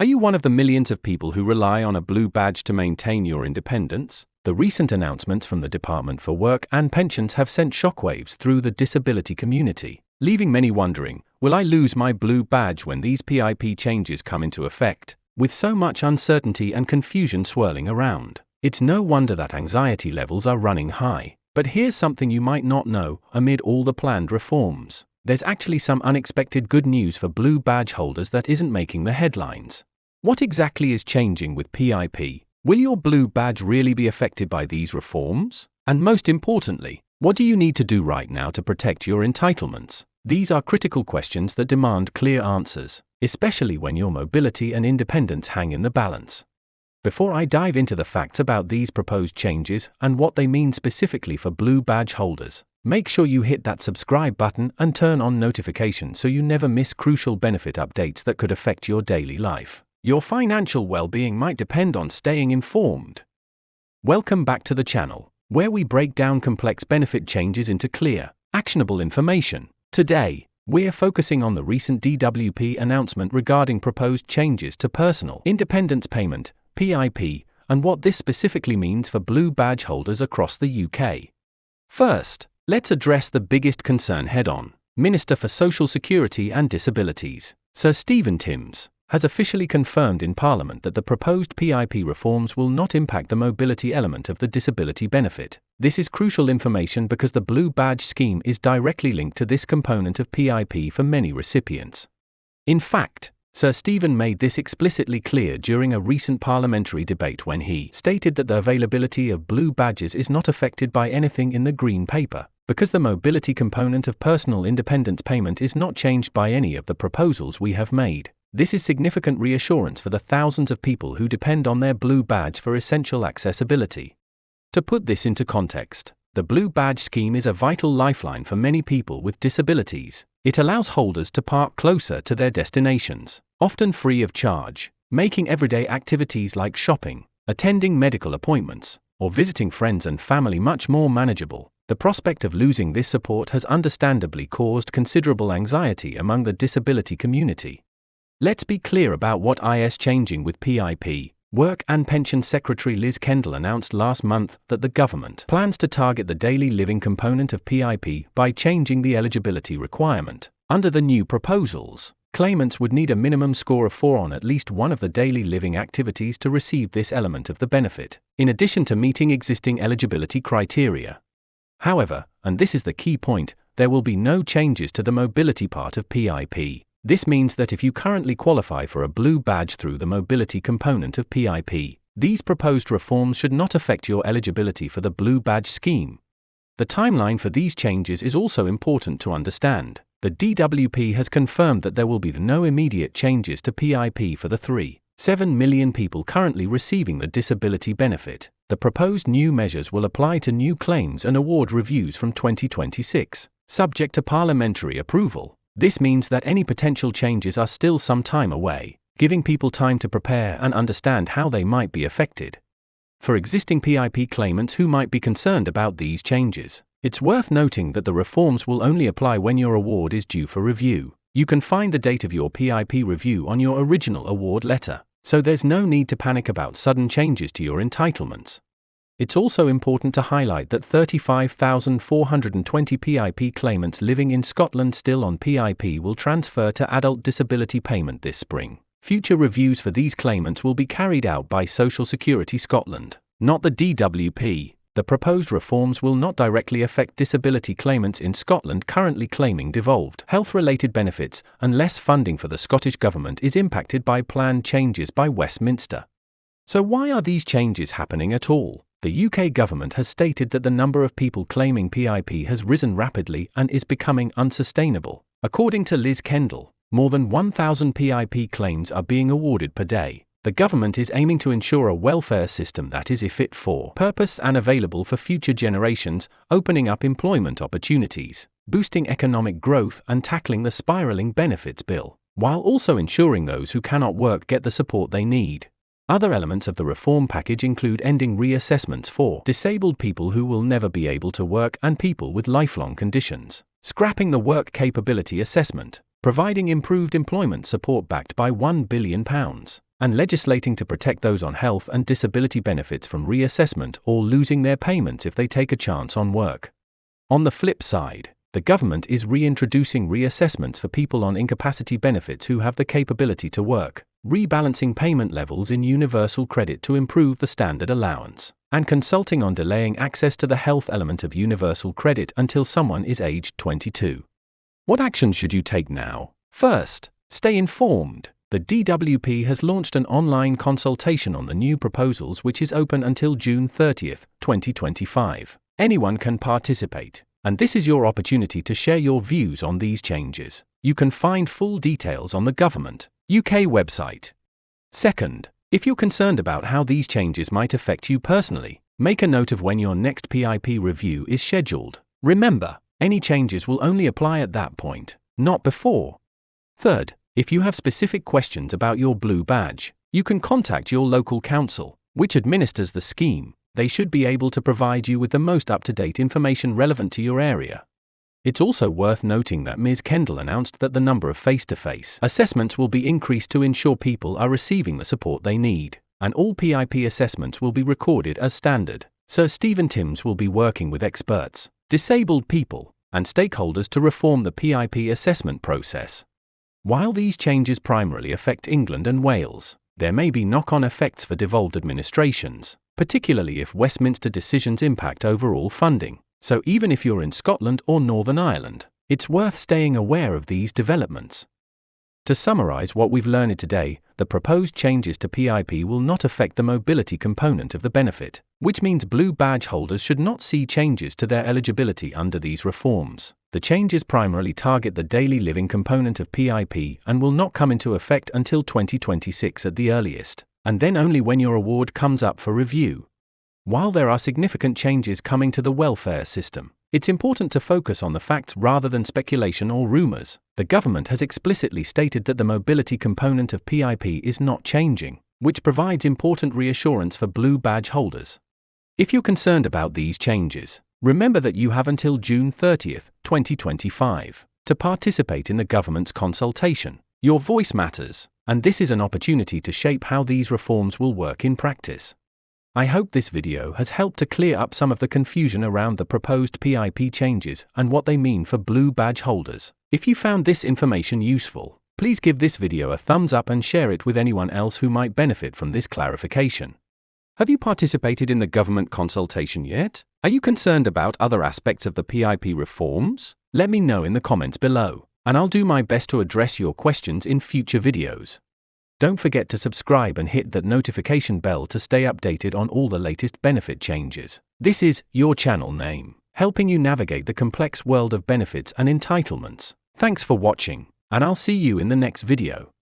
Are you one of the millions of people who rely on a blue badge to maintain your independence? The recent announcements from the Department for Work and Pensions have sent shockwaves through the disability community, leaving many wondering, will I lose my blue badge when these PIP changes come into effect? With so much uncertainty and confusion swirling around, it's no wonder that anxiety levels are running high. But here's something you might not know: amid all the planned reforms, there's actually some unexpected good news for blue badge holders that isn't making the headlines. What exactly is changing with PIP? Will your blue badge really be affected by these reforms? And most importantly, what do you need to do right now to protect your entitlements? These are critical questions that demand clear answers, especially when your mobility and independence hang in the balance. Before I dive into the facts about these proposed changes and what they mean specifically for blue badge holders, make sure you hit that subscribe button and turn on notifications so you never miss crucial benefit updates that could affect your daily life. Your financial well-being might depend on staying informed. Welcome back to the channel, where we break down complex benefit changes into clear, actionable information. Today, we're focusing on the recent DWP announcement regarding proposed changes to Personal Independence Payment, PIP, and what this specifically means for blue badge holders across the UK. First, let's address the biggest concern head-on. Minister for Social Security and Disabilities, Sir Stephen Timms, has officially confirmed in Parliament that the proposed PIP reforms will not impact the mobility element of the disability benefit. This is crucial information because the blue badge scheme is directly linked to this component of PIP for many recipients. In fact, Sir Stephen made this explicitly clear during a recent parliamentary debate when he stated that the availability of blue badges is not affected by anything in the Green Paper, because the mobility component of personal independence payment is not changed by any of the proposals we have made. This is significant reassurance for the thousands of people who depend on their blue badge for essential accessibility. To put this into context, the blue badge scheme is a vital lifeline for many people with disabilities. It allows holders to park closer to their destinations, often free of charge, making everyday activities like shopping, attending medical appointments, or visiting friends and family much more manageable. The prospect of losing this support has understandably caused considerable anxiety among the disability community. Let's be clear about what is changing with PIP. Work and Pensions Secretary Liz Kendall announced last month that the government plans to target the daily living component of PIP by changing the eligibility requirement. Under the new proposals, claimants would need a minimum score of 4 on at least one of the daily living activities to receive this element of the benefit, in addition to meeting existing eligibility criteria. However, and this is the key point, there will be no changes to the mobility part of PIP. This means that if you currently qualify for a blue badge through the mobility component of PIP, these proposed reforms should not affect your eligibility for the blue badge scheme. The timeline for these changes is also important to understand. The DWP has confirmed that there will be no immediate changes to PIP for the 3.7 million people currently receiving the disability benefit. The proposed new measures will apply to new claims and award reviews from 2026, subject to parliamentary approval. This means that any potential changes are still some time away, giving people time to prepare and understand how they might be affected. For existing PIP claimants who might be concerned about these changes, it's worth noting that the reforms will only apply when your award is due for review. You can find the date of your PIP review on your original award letter, so there's no need to panic about sudden changes to your entitlements. It's also important to highlight that 35,420 PIP claimants living in Scotland still on PIP will transfer to adult disability payment this spring. Future reviews for these claimants will be carried out by Social Security Scotland, not the DWP. The proposed reforms will not directly affect disability claimants in Scotland currently claiming devolved health-related benefits unless funding for the Scottish Government is impacted by planned changes by Westminster. So why are these changes happening at all? The UK government has stated that the number of people claiming PIP has risen rapidly and is becoming unsustainable. According to Liz Kendall, more than 1,000 PIP claims are being awarded per day. The government is aiming to ensure a welfare system that is fit for purpose and available for future generations, opening up employment opportunities, boosting economic growth and tackling the spiraling benefits bill, while also ensuring those who cannot work get the support they need. Other elements of the reform package include ending reassessments for disabled people who will never be able to work and people with lifelong conditions, scrapping the work capability assessment, providing improved employment support backed by £1 billion, and legislating to protect those on health and disability benefits from reassessment or losing their payments if they take a chance on work. On the flip side, the government is reintroducing reassessments for people on incapacity benefits who have the capability to work, rebalancing payment levels in universal credit to improve the standard allowance, and consulting on delaying access to the health element of universal credit until someone is aged 22. What actions should you take now? First, stay informed. The DWP has launched an online consultation on the new proposals which is open until June 30, 2025. Anyone can participate, and this is your opportunity to share your views on these changes. You can find full details on the Government UK website. Second, if you're concerned about how these changes might affect you personally, make a note of when your next PIP review is scheduled. Remember, any changes will only apply at that point, not before. Third, if you have specific questions about your blue badge, you can contact your local council, which administers the scheme. They should be able to provide you with the most up-to-date information relevant to your area. It's also worth noting that Ms. Kendall announced that the number of face-to-face assessments will be increased to ensure people are receiving the support they need, and all PIP assessments will be recorded as standard. Sir Stephen Timms will be working with experts, disabled people, and stakeholders to reform the PIP assessment process. While these changes primarily affect England and Wales, there may be knock-on effects for devolved administrations, particularly if Westminster decisions impact overall funding. So even if you're in Scotland or Northern Ireland, it's worth staying aware of these developments. To summarise what we've learned today, the proposed changes to PIP will not affect the mobility component of the benefit, which means blue badge holders should not see changes to their eligibility under these reforms. The changes primarily target the daily living component of PIP and will not come into effect until 2026 at the earliest, and then only when your award comes up for review. While there are significant changes coming to the welfare system, it's important to focus on the facts rather than speculation or rumours. The government has explicitly stated that the mobility component of PIP is not changing, which provides important reassurance for blue badge holders. If you're concerned about these changes, remember that you have until June 30, 2025, to participate in the government's consultation. Your voice matters, and this is an opportunity to shape how these reforms will work in practice. I hope this video has helped to clear up some of the confusion around the proposed PIP changes and what they mean for blue badge holders. If you found this information useful, please give this video a thumbs up and share it with anyone else who might benefit from this clarification. Have you participated in the government consultation yet? Are you concerned about other aspects of the PIP reforms? Let me know in the comments below, and I'll do my best to address your questions in future videos. Don't forget to subscribe and hit that notification bell to stay updated on all the latest benefit changes. This is your channel name, helping you navigate the complex world of benefits and entitlements. Thanks for watching, and I'll see you in the next video.